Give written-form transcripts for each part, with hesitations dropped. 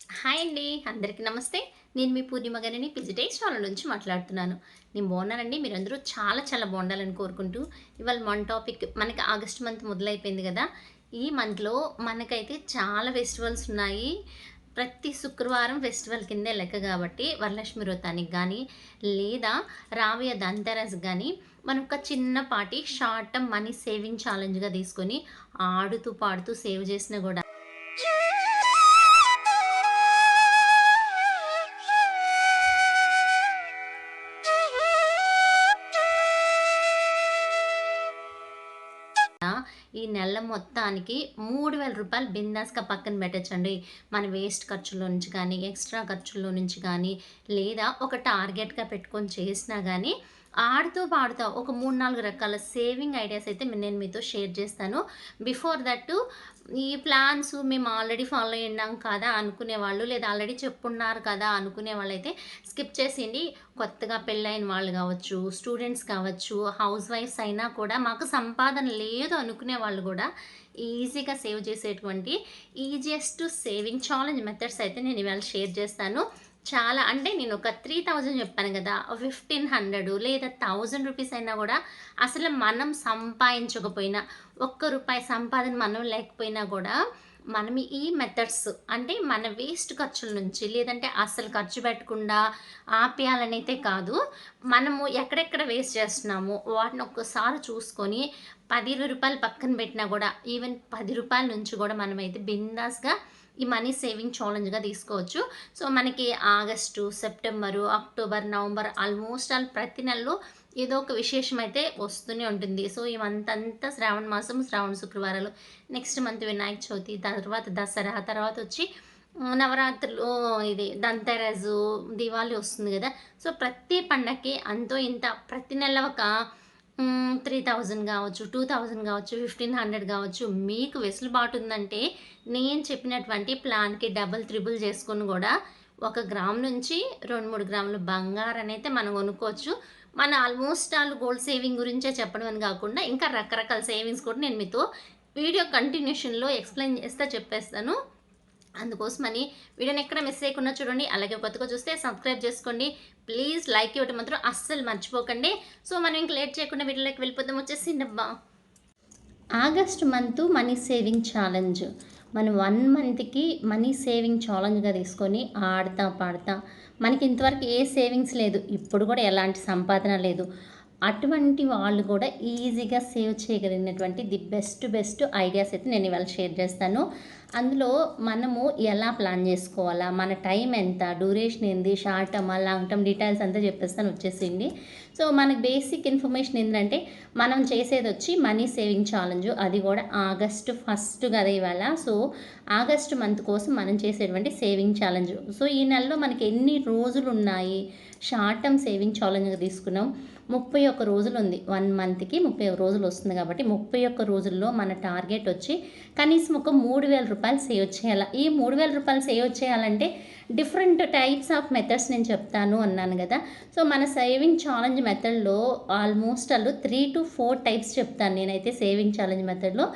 Hi అండి. అందరికీ నమస్తే. నేను మీ పూర్ణిమ గారిని పిజిటేస్ ఛానల్ నుంచి మాట్లాడుతున్నాను. నేను బాగున్నానండి. మీరందరూ చాలా చాలా బాగుండాలని కోరుకుంటూ, ఇవాళ మన టాపిక్ మనకి ఆగస్ట్ మంత్ మొదలైపోయింది కదా! ఈ మంత్‌లో మనకైతే చాలా ఫెస్టివల్స్ ఉన్నాయి. ప్రతి శుక్రవారం ఫెస్టివల్ కిందే లెక్క కాబట్టి, వరలక్ష్మి వ్రతానికి గానీ, లేదా రాబోయే ధన్‌తెరస్ గానీ, మనం ఒక చిన్నపాటి షార్ట్ టర్మ్ మనీ సేవింగ్ ఛాలెంజ్‌గా తీసుకొని, ఆడుతూ పాడుతూ సేవ్ చేసినా గూడా ఈ నెల మొత్తానికి రూ. 3000 బిందాస్‌గా పక్కన పెట్టొచ్చండి. మన వేస్ట్ ఖర్చులో నుంచి కానీ, ఎక్స్‌ట్రా ఖర్చుల్లో నుంచి కానీ, లేదా ఒక టార్గెట్‌గా పెట్టుకొని చేసినా గానీ, ఆడుతూ పాడుతా ఒక 3, 4 రకాల సేవింగ్ ఐడియాస్ అయితే నేను మీతో షేర్ చేస్తాను. బిఫోర్ దట్టు ఈ ప్లాన్స్ మేము ఆల్రెడీ ఫాలో అయ్యున్నాం కదా అనుకునేవాళ్ళు, లేదా ఆల్రెడీ చెప్పున్నారు కదా అనుకునే వాళ్ళైతే స్కిప్ చేసేయండి. కొత్తగా పెళ్ళైన వాళ్ళు కావచ్చు, స్టూడెంట్స్ కావచ్చు, హౌస్ వైఫ్స్ అయినా కూడా మాకు సంపాదన లేదు అనుకునే వాళ్ళు కూడా ఈజీగా సేవ్ చేసేటువంటి ఈజియెస్ట్ సేవింగ్ ఛాలెంజ్ మెథడ్స్ అయితే నేను ఇవాళ షేర్ చేస్తాను. చాలా అంటే నేను ఒక 3000 చెప్పాను కదా! 1500 లేదా రూ. 1000 అయినా కూడా అసలు మనం సంపాదించకపోయినా, ఒక్క రూపాయి సంపాదన మనం లేకపోయినా కూడా మనం ఈ మెథడ్స్ అంటే మన వేస్ట్ ఖర్చుల నుంచి లేదంటే అస్సలు ఖర్చు పెట్టకుండా ఆపేయాలనైతే కాదు. మనము ఎక్కడెక్కడ వేస్ట్ చేస్తున్నామో వాటిని ఒక్కసారి చూసుకొని రూ. 10, 20 పక్కన పెట్టినా కూడా ఈవెన్ రూ. 10 నుంచి కూడా మనమైతే బిందాస్‌గా ఈ మనీ సేవింగ్ ఛాలెంజ్‌గా తీసుకోవచ్చు. సో, మనకి August, September, October, November almost all ప్రతి నెలలో ఏదో ఒక విశేషం అయితే వస్తూనే ఉంటుంది. సో, ఈ మంత్ అంతా శ్రావణ మాసం, శ్రావణ శుక్రవారాలు, నెక్స్ట్ మంత్ వినాయక చవితి, తర్వాత దసరా, తర్వాతొచ్చి నవరాత్రులు ఇది ధన్‌తెరసు, దివాళీ వస్తుంది గదా! సో, ప్రతి పండగకి అంతో ఇంత ప్రతి నెల ఒక 3000 గావచ్చు, 2000 గావచ్చు, 1500 గావచ్చు. మీకు వెసులుబాటు ఉందంటే నేను చెప్పినటువంటి ప్లాన్‌కి డబుల్, త్రిబుల్ చేసుకొని గూడా 1 గ్రామ్ నుంచి 2, 3 గ్రాములు బంగారాన్నయితే మనం కొనుక్కోవచ్చు. మన ఆల్మోస్ట్ ఆల్ గోల్డ్ సేవింగ్ గురించే చెప్పడం అని గాకుండా ఇంకా రకరకాల సేవింగ్స్ కూడా నేను మీతో వీడియో కంటిన్యూషన్‌లో ఎక్స్‌ప్లెయిన్ చేస్తా చెప్పేస్తాను. అందుకోసమని వీడియోని ఎక్కడ మిస్ చేయకుండా చూడండి. అలాగే కొత్తగా చూస్తే సబ్స్క్రైబ్ చేసుకోండి. ప్లీజ్ లైక్ ఇవ్వడం మాత్రం అస్సలు మర్చిపోకండి. సో, మనం ఇంక లేట్ చేయకుండా వీడియోలోకి వెళ్ళిపోదాం. వచ్చేసిండబ్బా! August month money saving challenge. మనం 1 మంత్‌కి మనీ సేవింగ్ ఛాలెంజ్‌గా తీసుకొని ఆడతా, పాడతా మనకి ఇంతవరకు ఏ సేవింగ్స్ లేదు. ఇప్పుడు కూడా ఎలాంటి సంపాదన లేదు. అటువంటి వాళ్ళు కూడా ఈజీగా సేవ్ చేయగలిగినటువంటి బెస్ట్ ఐడియాస్ అయితే నేను ఇవాళ షేర్ చేస్తాను. అందులో మనము ఎలా ప్లాన్ చేసుకోవాలా, మన టైం ఎంత, డ్యూరేషన్ ఏంది, షార్ట్ టర్మా, లాంగ్ టర్మ్ డీటెయిల్స్ అంతా చెప్పేస్తాను వచ్చేసేయండి. సో, మనకు బేసిక్ ఇన్ఫర్మేషన్ ఏంటంటే మనం చేసేదొచ్చి మనీ సేవింగ్ ఛాలెంజ్. అది కూడా ఆగస్ట్ ఫస్ట్ కదా ఇవాళ. సో, ఆగస్ట్ మంత్ కోసం మనం చేసేటువంటి సేవింగ్ ఛాలెంజ్. సో, ఈ నెలలో మనకి ఎన్ని రోజులున్నాయి, షార్ట్ టర్మ్ సేవింగ్ ఛాలెంజ్‌గా తీసుకున్నాం. 31 రోజులుంది. 1 మంత్‌కి 31 రోజులు వస్తుంది కాబట్టి 31 రోజుల్లో మన టార్గెట్ వచ్చి కనీసం ఒక రూ. 3000 సేవ్ చేయాల. ఈ రూ. 3000 సేవ్ చేయాలంటే డిఫరెంట్ టైప్స్ ఆఫ్ మెథడ్స్ నేను చెప్తాను అన్నాను గదా! సో, మన సేవింగ్ ఛాలెంజ్ మెథడ్‌లో ఆల్మోస్ట్ ఆల్ 3-4 టైప్స్ చెప్తాను నేనైతే సేవింగ్ ఛాలెంజ్ మెథడ్‌లో.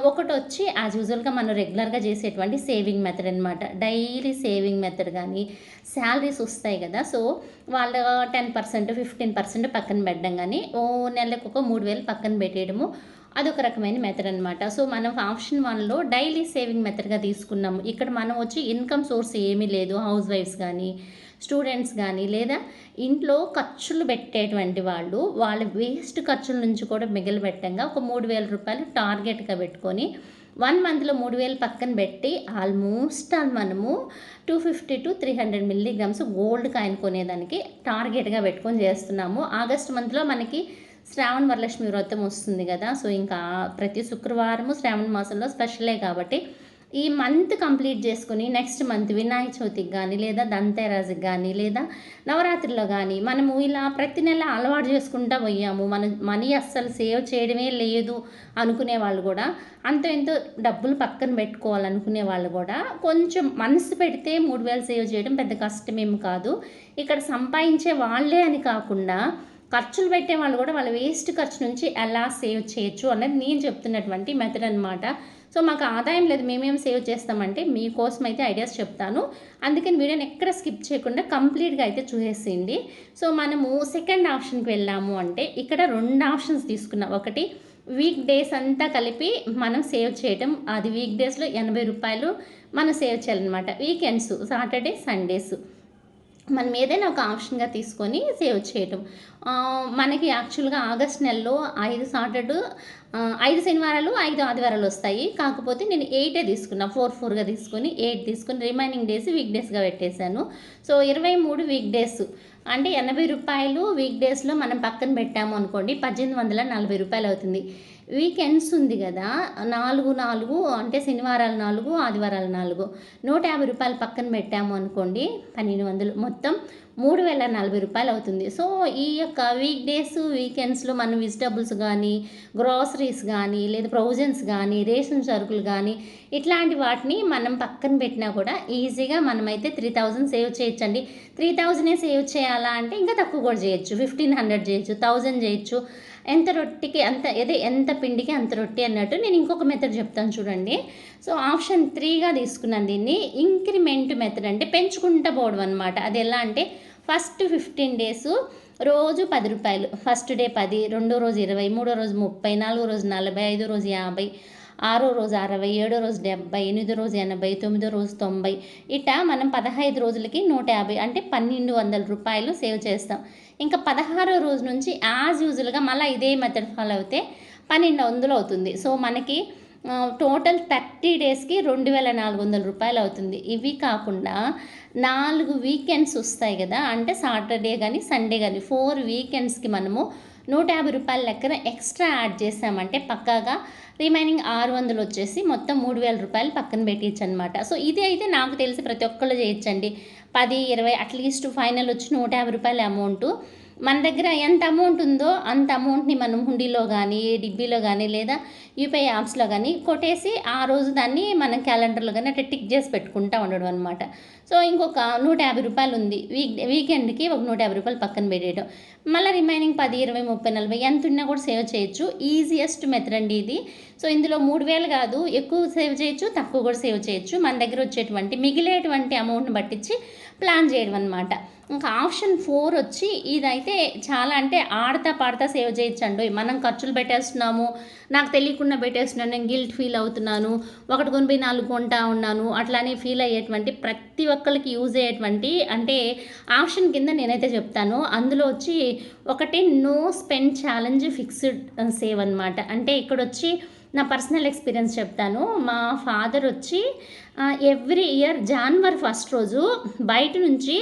ఒకటొచ్చి యాజ్ యూజువల్‌గా మనం రెగ్యులర్‌గా చేసేటువంటి సేవింగ్ మెథడ్ అనమాట. డైలీ సేవింగ్ మెథడ్ గానీ, శాలరీస్ వస్తాయి గదా! సో, వాళ్ళ 10%, 15% పక్కన పెట్టడం గానీ, నెలకొక 3000 పక్కన పెట్టేయడము. అదొక రకమైన మెథడ్ అనమాట. సో, మనం ఆప్షన్ 1లో డైలీ సేవింగ్ మెథడ్‌గా తీసుకున్నాము. ఇక్కడ మనం వచ్చి ఇన్‌కమ్ సోర్స్ ఏమీ లేదు. హౌస్ వైఫ్స్ గానీ, స్టూడెంట్స్ గానీ, లేదా ఇంట్లో ఖర్చులు పెట్టేటువంటి వాళ్ళు, వాళ్ళ వేస్ట్ ఖర్చుల నుంచి కూడా మిగిలిపెట్టంగా ఒక రూ. 3000 టార్గెట్‌గా పెట్టుకొని 1 మంత్‌లో 3000 పక్కన పెట్టి ఆల్మోస్ట్ ఆల్ మనము 250-300 మిల్లీగ్రామ్స్ గోల్డ్ కాయిన్ కొనేదానికి టార్గెట్‌గా పెట్టుకొని చేస్తున్నాము. ఆగస్ట్ మంత్‌లో మనకి శ్రావణ వరలక్ష్మి వ్రతం వస్తుంది గదా! సో, ఇంకా ప్రతి శుక్రవారము శ్రావణ మాసంలో స్పెషలే కాబట్టి ఈ మంత్ కంప్లీట్ చేసుకొని నెక్స్ట్ మంత్ వినాయక చవితికి గానీ, లేదా ధన్‌తెరస్‌కి గానీ, లేదా నవరాత్రిలో గానీ, మనము ఇలా ప్రతి నెల అలవాటు చేసుకుంటా పోయాము. మన మనీ అస్సలు సేవ్ చేయడమే లేదు అనుకునే వాళ్ళు గూడా, అంతో ఇంతో డబ్బులు పక్కన పెట్టుకోవాలనుకునే వాళ్ళు గూడా, కొంచెం మనసు పెడితే 3000 సేవ్ చేయడం పెద్ద కష్టమేమి కాదు. ఇక్కడ సంపాదించే వాళ్ళే అని కాకుండా, ఖర్చులు పెట్టేవాళ్ళు గూడా వాళ్ళ వేస్ట్ ఖర్చు నుంచి ఎలా సేవ్ చేయొచ్చు అన్నది నేను చెప్తున్నటువంటి మెథడ్ అనమాట. సో మాకు ఆదాయం లేదు, మేమేం సేవ్ చేస్తామంటే మీకోసం అయితే ఐడియాస్ చెప్తాను. అందుకని వీడియోని ఎక్కడ స్కిప్ చేయకుండా కంప్లీట్గా అయితే చూసేసేయండి. సో మనము సెకండ్ ఆప్షన్కి వెళ్ళాము అంటే ఇక్కడ 2 ఆప్షన్స్ తీసుకున్నాం. ఒకటి వీక్ డేస్ అంతా కలిపి మనం సేవ్ చేయటం, అది వీక్ డేస్లో రూ. 80 మనం సేవ్ చేయాలన్నమాట. వీకెండ్స్ సాటర్డే సండేస్ మనం ఏదైనా ఒక ఆప్షన్గా తీసుకొని సేవ్ చేయటం. మనకి యాక్చువల్గా ఆగస్ట్ నెలలో 5 శనివారాలు 5 ఆదివారాలు వస్తాయి. కాకపోతే నేను 8 తీసుకున్నా, 4గా తీసుకొని 8 తీసుకొని రిమైనింగ్ డేస్ వీక్ డేస్గా పెట్టేశాను. సో 23 వీక్ డేస్ అంటే రూ. 80 వీక్ డేస్లో మనం పక్కన పెట్టాము అనుకోండి, రూ. 1840 అవుతుంది. వీకెండ్స్ ఉంది కదా, 4 అంటే శనివారాలు 4 ఆదివారాలు 4 రూ. 150 పక్కన పెట్టాము అనుకోండి, 1200 మొత్తం రూ. 3040 అవుతుంది. సో ఈ యొక్క వీక్ డేస్ వీకెండ్స్లో మనం వెజిటబుల్స్ కానీ, గ్రాసరీస్ కానీ, లేదా ప్రొవిజన్స్ కానీ, రేషన్ సరుకులు కానీ ఇట్లాంటి వాటిని మనం పక్కన పెట్టినా కూడా ఈజీగా మనమైతే 3000 సేవ్ చేయొచ్చండి. 3000 సేవ్ చేయాలా అంటే ఇంకా తక్కువ కూడా చేయొచ్చు, 1500 చేయొచ్చు, 1000 చేయొచ్చు. ఎంత రొట్టెకి అంత ఎంత పిండికి అంత రొట్టె అన్నట్టు. నేను ఇంకొక మెథడ్ చెప్తాను చూడండి. సో ఆప్షన్ 3గా తీసుకున్నాను దీన్ని. ఇంక్రిమెంట్ మెథడ్ అంటే పెంచుకుంటూ పోవడం అనమాట. అది ఎలా అంటే ఫస్ట్ 15 డేస్ రోజు రూ. 10, ఫస్ట్ డే 10, రెండో రోజు 20, మూడో రోజు 30, నాలుగో రోజు 40, ఐదో రోజు 50, ఆరో రోజు 60, ఏడో రోజు 70, ఎనిమిదో రోజు 80, తొమ్మిదో రోజు 90, ఇట్లా మనం 15 రోజులకి 150 అంటే రూ. 1200 సేవ్ చేస్తాం. ఇంకా 16వ రోజు నుంచి యాజ్ యూజువల్గా మళ్ళీ ఇదే మెథడ్ ఫాలో అయితే 1200 అవుతుంది. సో మనకి టోటల్ 30 డేస్కి రూ. 2400 అవుతుంది. ఇవి కాకుండా 4 వీకెండ్స్ వస్తాయి కదా, అంటే సాటర్డే కానీ సండే కానీ 4 వీకెండ్స్కి మనము రూ. 150 లెక్కన ఎక్స్ట్రా యాడ్ చేసామంటే పక్కాగా రిమైనింగ్ 600 వచ్చేసి మొత్తం రూ. 3000 పక్కన పెట్టచ్చు అనమాట. సో ఇది అయితే నాకు తెలిసి ప్రతి ఒక్కళ్ళు చేయొచ్చండి. 10, 20 అట్లీస్ట్ ఫైనల్ వచ్చి రూ. 150 అమౌంట్. మన దగ్గర ఎంత అమౌంట్ ఉందో అంత అమౌంట్ని మనం హుండీలో కానీ, డిబ్బీలో కానీ, లేదా యూపీఐ యాప్స్లో కానీ కొట్టేసి ఆ రోజు దాన్ని మనం క్యాలెండర్లో కానీ అట్లా టిక్ చేసి పెట్టుకుంటూ ఉండడం అనమాట. సో ఇంకొక రూ. 150 ఉంది, వీకెండ్కి ఒక రూ. 150 పక్కన పెట్టేయడం. మళ్ళీ రిమైనింగ్ 10, 20, 30, 40 ఎంత ఉన్నా కూడా సేవ్ చేయొచ్చు. ఈజియెస్ట్ మెథడ్ అండి ఇది. సో ఇందులో 3000 కాదు, ఎక్కువ సేవ్ చేయొచ్చు, తక్కువ కూడా సేవ్ చేయొచ్చు. మన దగ్గర వచ్చేటువంటి మిగిలేటువంటి అమౌంట్ని పట్టించి ప్లాన్ చేయడం అనమాట. ఇంకా ఆప్షన్ 4 వచ్చి ఇదైతే చాలా అంటే ఆడతా పాడతా సేవ్ చేయొచ్చండి. మనం ఖర్చులు పెట్టేస్తున్నాము, నాకు తెలియకుండా పెట్టేస్తున్నాను, నేను గిల్ట్ ఫీల్ అవుతున్నాను, 1 కొనిపోయి 4 కొంటా ఉన్నాను అట్లానే ఫీల్ అయ్యేటువంటి ప్రతి ఒక్కరికి యూజ్ అయ్యేటువంటి అంటే ఆప్షన్ కింద నేనైతే చెప్తాను. అందులో వచ్చి ఒకటి no spend challenge fixed save అనమాట. అంటే ఇక్కడ వచ్చి నా పర్సనల్ ఎక్స్పీరియన్స్ చెప్తాను. మా ఫాదర్ వచ్చి ఎవ్రీ ఇయర్ జనవరి 1 రోజు బయట నుంచి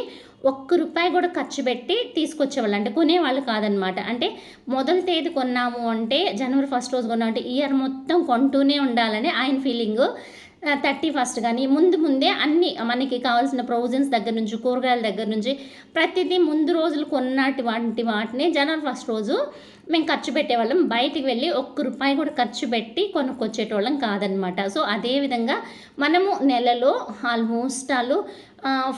₹1 కూడా ఖర్చు పెట్టి తీసుకొచ్చేవాళ్ళు. అంటే కొనేవాళ్ళు కాదనమాట. అంటే మొదటి తేదీ కొన్నాము అంటే జనవరి 1 రోజు కొన్నాము అంటే ఇయర్ మొత్తం కొంటూనే ఉండాలని ఆయన ఫీలింగు. 31 కానీ ముందే అన్నీ మనకి కావాల్సిన ప్రొవిజన్స్ దగ్గర నుంచి, కూరగాయల దగ్గర నుంచి ప్రతిదీ ముందు రోజులు వాటిని జనవరి 1 రోజు మేము ఖర్చు పెట్టేవాళ్ళం. బయటికి వెళ్ళి ₹1 కూడా ఖర్చు పెట్టి కొనుక్కొచ్చేటోళ్ళం కాదనమాట. సో అదేవిధంగా మనము నెలలో ఆల్మోస్ట్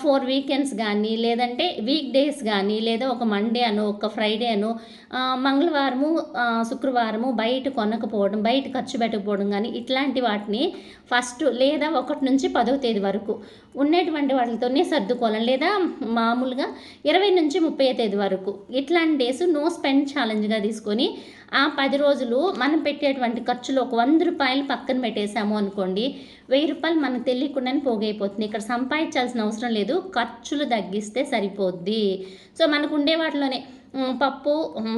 4 వీకెండ్స్ కానీ, లేదంటే వీక్ డేస్ కానీ, లేదా ఒక మండే అనో, ఒక ఫ్రైడే అనో, మంగళవారము, శుక్రవారము బయట కొనకపోవడం, బయట ఖర్చు పెట్టకపోవడం కానీ ఇట్లాంటి వాటిని ఫస్ట్ లేదా 1 నుంచి 10వ తేదీ వరకు ఉన్నటువంటి వాటితోనే సర్దుకోవాలి. లేదా మామూలుగా 20 నుంచి 30వ తేదీ వరకు ఇట్లాంటి డేస్ నో స్పెండ్ ఛాలెంజ్గా తీసుకొని ఆ 10 రోజులు మనం పెట్టేటువంటి ఖర్చులు ఒక ₹100 పక్కన పెట్టేశాము అనుకోండి, ₹1000 మనకు తెలియకుండానే పోగైపోతుంది. ఇక్కడ సంపాదించాల్సిన అవసరం లేదు, ఖర్చులు తగ్గిస్తే సరిపోద్ది. సో మనకు ఉండే వాటిలోనే పప్పు,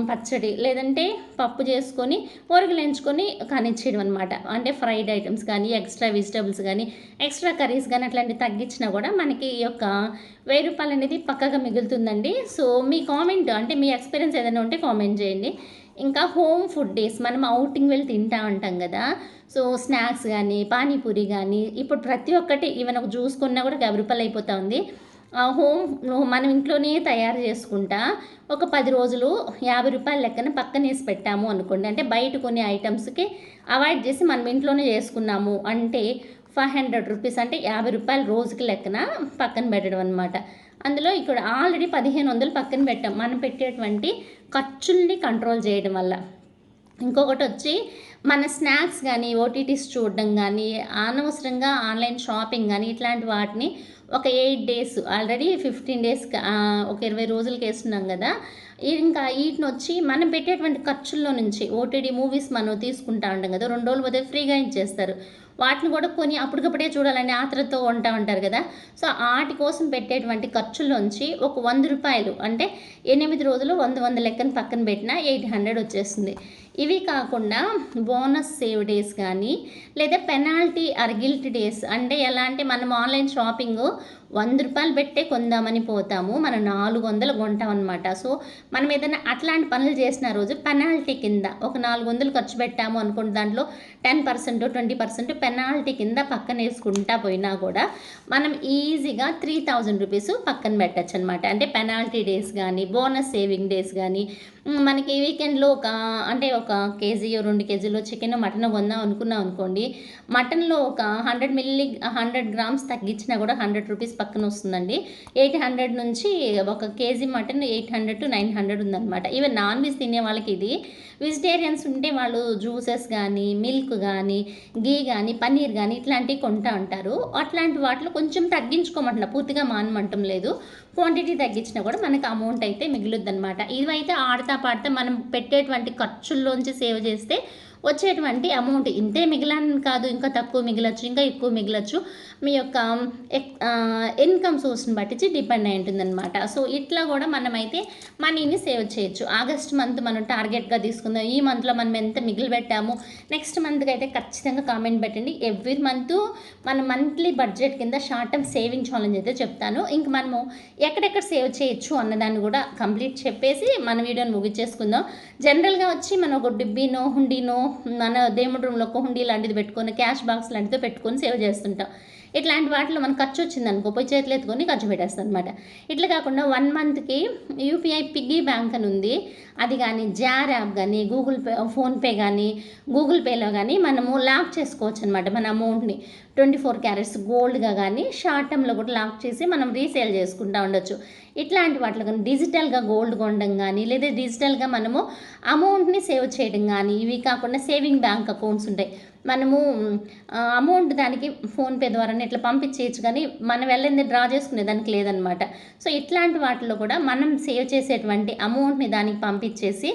పచ్చడి లేదంటే పప్పు చేసుకొని ఊరగాయలు ఎంచుకొని కానిచ్చేయడం అనమాట. అంటే ఫ్రైడ్ ఐటమ్స్ కానీ, ఎక్స్ట్రా వెజిటబుల్స్ కానీ, ఎక్స్ట్రా కర్రీస్ కానీ అట్లాంటివి తగ్గించినా కూడా మనకి ఈ యొక్క ₹1000 అనేది పక్కగా మిగులుతుందండి. సో మీ కామెంట్ అంటే మీ ఎక్స్పీరియన్స్ ఏదైనా ఉంటే కామెంట్ చేయండి. ఇంకా హోమ్ ఫుడ్ డేస్ మనం ఔటింగ్ వెళ్ళి తింటా ఉంటాం కదా. సో స్నాక్స్ కానీ, పానీపూరి కానీ, ఇప్పుడు ప్రతి ఒక్కటి ఈవెన్ ఒక జ్యూస్ కొన్నా కూడా ₹50 అయిపోతూ ఉంది. మనం ఇంట్లోనే తయారు చేసుకుంటా ఒక 10 రోజులు ₹50 లెక్కన పక్కనేసి పెట్టాము అనుకోండి. అంటే బయట కొన్ని ఐటమ్స్కి అవాయిడ్ చేసి మనం ఇంట్లోనే చేసుకున్నాము అంటే ₹500 అంటే ₹50 రోజుకి లెక్కన పక్కన పెట్టడం అనమాట. అందులో ఇక్కడ ఆల్రెడీ 1500 పక్కన పెట్టాం మనం పెట్టేటువంటి ఖర్చుల్ని కంట్రోల్ చేయడం వల్ల. ఇంకొకటొచ్చి మన స్నాక్స్ గానీ, ఓటీటీస్ చూడడం గానీ, అనవసరంగా ఆన్‌లైన్ షాపింగ్ గానీ, ఇట్లాంటి వాటిని ఒక 8 డేస్ ఆల్రెడీ 15 డేస్‌కి ఒక 20 రోజులకేస్తున్నాం గదా! ఇంకా ఈటినొచ్చి మనం పెట్టేటువంటి ఖర్చుల్లో నుంచి ఓటీటీ మూవీస్ మనం తీసుకుంటా ఉంటాం గదా! 2 రోజులు పోతే ఫ్రీగా ఇచ్చేస్తారు. వాటిని గూడా కొని అప్పటికప్పుడే చూడాలని ఆత్రుతతో ఉంటా ఉంటారు గదా! సో, ఆటి కోసం పెట్టేటువంటి ఖర్చుల్లోంచి ఒక రూ. 100 అంటే 8 రోజులు 100 లెక్కన పక్కన పెట్టినా 800 వచ్చేస్తుంది. ఇవి కాకుండా బోనస్ సేవ్ డేస్ గానీ, లేదా పెనాల్టీ ఆర్ గిల్ట్ డేస్ అంటే ఎలా అంటే మనం ఆన్‌లైన్ షాపింగు రూ. 100 పెట్టే కొందామని పోతాము. మనం 400 కొంటామనమాట. సో, మనం ఏదైనా అట్లాంటి పనులు చేసిన రోజు పెనాల్టీ కింద ఒక 400 ఖర్చు పెట్టాము అనుకోండి దాంట్లో 10%, 20% పెనాల్టీ కింద పక్కనేసుకుంటా పోయినా కూడా మనం ఈజీగా రూ. 3000 పక్కన పెట్టొచ్చనమాట. అంటే పెనాల్టీ డేస్ గానీ, బోనస్ సేవింగ్ డేస్ గానీ, మనకి వీకెండ్‌లో ఒక కేజీయో, 2 కేజీలో చికెనో, మటనో కొందాం అనుకున్నాం అనుకోండి. మటన్‌లో ఒక 100 గ్రామ్స్ తగ్గించినా కూడా రూ. 100 పక్కనొస్తుందండి. 800 నుంచి ఒక కేజీ మటన్ 800-900 ఉందనమాట. ఈవెన్ నాన్ వెజ్ తినే వాళ్ళకి ఇది. వెజిటేరియన్స్ ఉంటే వాళ్ళు జ్యూసెస్ గానీ, మిల్క్ గానీ, ఘీ గానీ, పన్నీర్ గానీ ఇట్లాంటివి కొంటా ఉంటారు. అట్లాంటి వాటిలో కొంచెం తగ్గించుకోమంటున్నా. పూర్తిగా మానమంటం లేదు. క్వాంటిటీ తగ్గించినా కూడా మనకు అమౌంట్ అయితే మిగులుద్దనమాట. ఇవైతే ఆడతా పాడతా మనం పెట్టేటువంటి ఖర్చుల్లోంచి సేవ్ చేస్తే వచ్చేటువంటి అమౌంట్ ఇంతే మిగిలని కాదు, ఇంకా తక్కువ మిగలొచ్చు, ఇంకా ఎక్కువ మిగలొచ్చు. మీ యొక్క ఇన్‌కమ్ సోర్స్‌ని బట్టిచ్చి డిపెండ్ అయి ఉంటుందనమాట. సో, ఇట్లా గూడా మనమైతే మనీని సేవ్ చేయొచ్చు. ఆగస్ట్ మంత్ మనం టార్గెట్‌గా తీసుకుందాం. ఈ మంత్‌లో మనం ఎంత మిగిలిపెట్టాము, నెక్స్ట్ మంత్‌కైతే ఖచ్చితంగా కామెంట్ పెట్టండి. ఎవ్రీ మంతు మన మంత్లీ బడ్జెట్ కింద షార్ట్ టర్మ్ సేవింగ్ ఛాలెంజ్ అయితే చెప్తాను. ఇంక మనము ఎక్కడెక్కడ సేవ్ చేయొచ్చు అన్నదాన్ని గూడా కంప్లీట్ చెప్పేసి మన వీడియోని ముగిచ్చేసుకుందాం. జనరల్‌గా వచ్చి మనం ఒక డిబ్బీనో, హుండీనో, మన దేవుడి రూమ్‌లో ఒక హుండీ లాంటిది పెట్టుకొని, క్యాష్ బాక్స్ లాంటిదో పెట్టుకొని సేవ్ చేస్తుంటాం. ఇట్లాంటి వాటిలో మనకు ఖర్చొచ్చిందనుకో పోయి చేతిలో ఎత్తుకొని ఖర్చు పెట్టేస్తామనమాట. ఇట్లా కాకుండా 1 మంత్‌కి యూపీఐ పిగ్గీ బ్యాంక్ అని ఉంది. అది గానీ, జార్ యాప్ గానీ, గూగుల్ పే, ఫోన్‌పే గానీ, గూగుల్ పేలో గానీ మనము లాక్ చేసుకోవచ్చనమాట మన అమౌంట్‌ని. 24 క్యారెట్స్ గోల్డ్‌గా గానీ, షార్ట్ టర్మ్‌లో కూడా లాక్ చేసి మనం రీసేల్ చేసుకుంటా ఉండొచ్చు. ఇట్లాంటి వాటిలో గానీ డిజిటల్‌గా గోల్డ్ కొనడం గానీ, లేదా డిజిటల్‌గా మనము అమౌంట్‌ని సేవ్ చేయడం గానీ, ఇవి కాకుండా సేవింగ్ బ్యాంక్ అకౌంట్స్ ఉంటాయి. మనము అమౌంట్ దానికి ఫోన్‌పే ద్వారానే ఇట్లా పంపించేయొచ్చు గానీ, మనం వెళ్ళింది డ్రా చేసుకునే దానికి లేదనమాట. సో, ఇట్లాంటి వాటిలో కూడా మనం సేవ్ చేసేటువంటి అమౌంట్‌ని దానికి పంపించేసి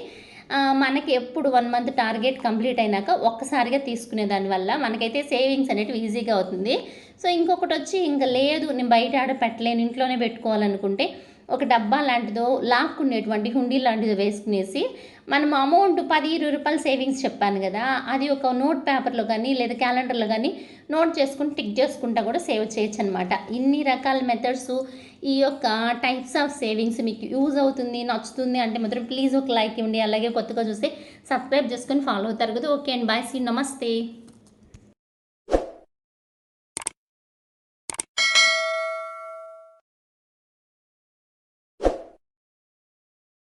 మనకి ఎప్పుడు 1 మంత్ టార్గెట్ కంప్లీట్ అయినాక ఒక్కసారిగా తీసుకునే దానివల్ల మనకైతే సేవింగ్స్ అనేటివి ఈజీగా అవుతుంది. సో, ఇంకొకటొచ్చి ఇంక లేదు నేను బయట ఆడ పెట్టలేను ఇంట్లోనే పెట్టుకోవాలనుకుంటే ఒక డబ్బా లాంటిదో లాక్కునేటువంటి హుండీ లాంటిదో వేసుకునేసి మనం అమౌంట్ రూ. 10, రూ. 20 సేవింగ్స్ చెప్పాను గదా! అది ఒక నోట్ పేపర్‌లో గానీ, లేదా క్యాలెండర్‌లో గానీ నోట్ చేసుకొని టిక్ చేసుకుంటా కూడా సేవ్ చేయొచ్చనమాట. ఇన్ని రకాల మెథడ్సు ఈ యొక్క టైప్స్ ఆఫ్ సేవింగ్స్ మీకు యూజ్ అవుతుంది, నచ్చుతుంది అంటే మాత్రం ప్లీజ్ ఒక లైక్ ఇవ్వండి. అలాగే కొత్తగా చూస్తే సబ్స్క్రైబ్ చేసుకొని ఫాలో అవుతారు కదా! ఓకే అండి. బాయ్. See you. నమస్తే.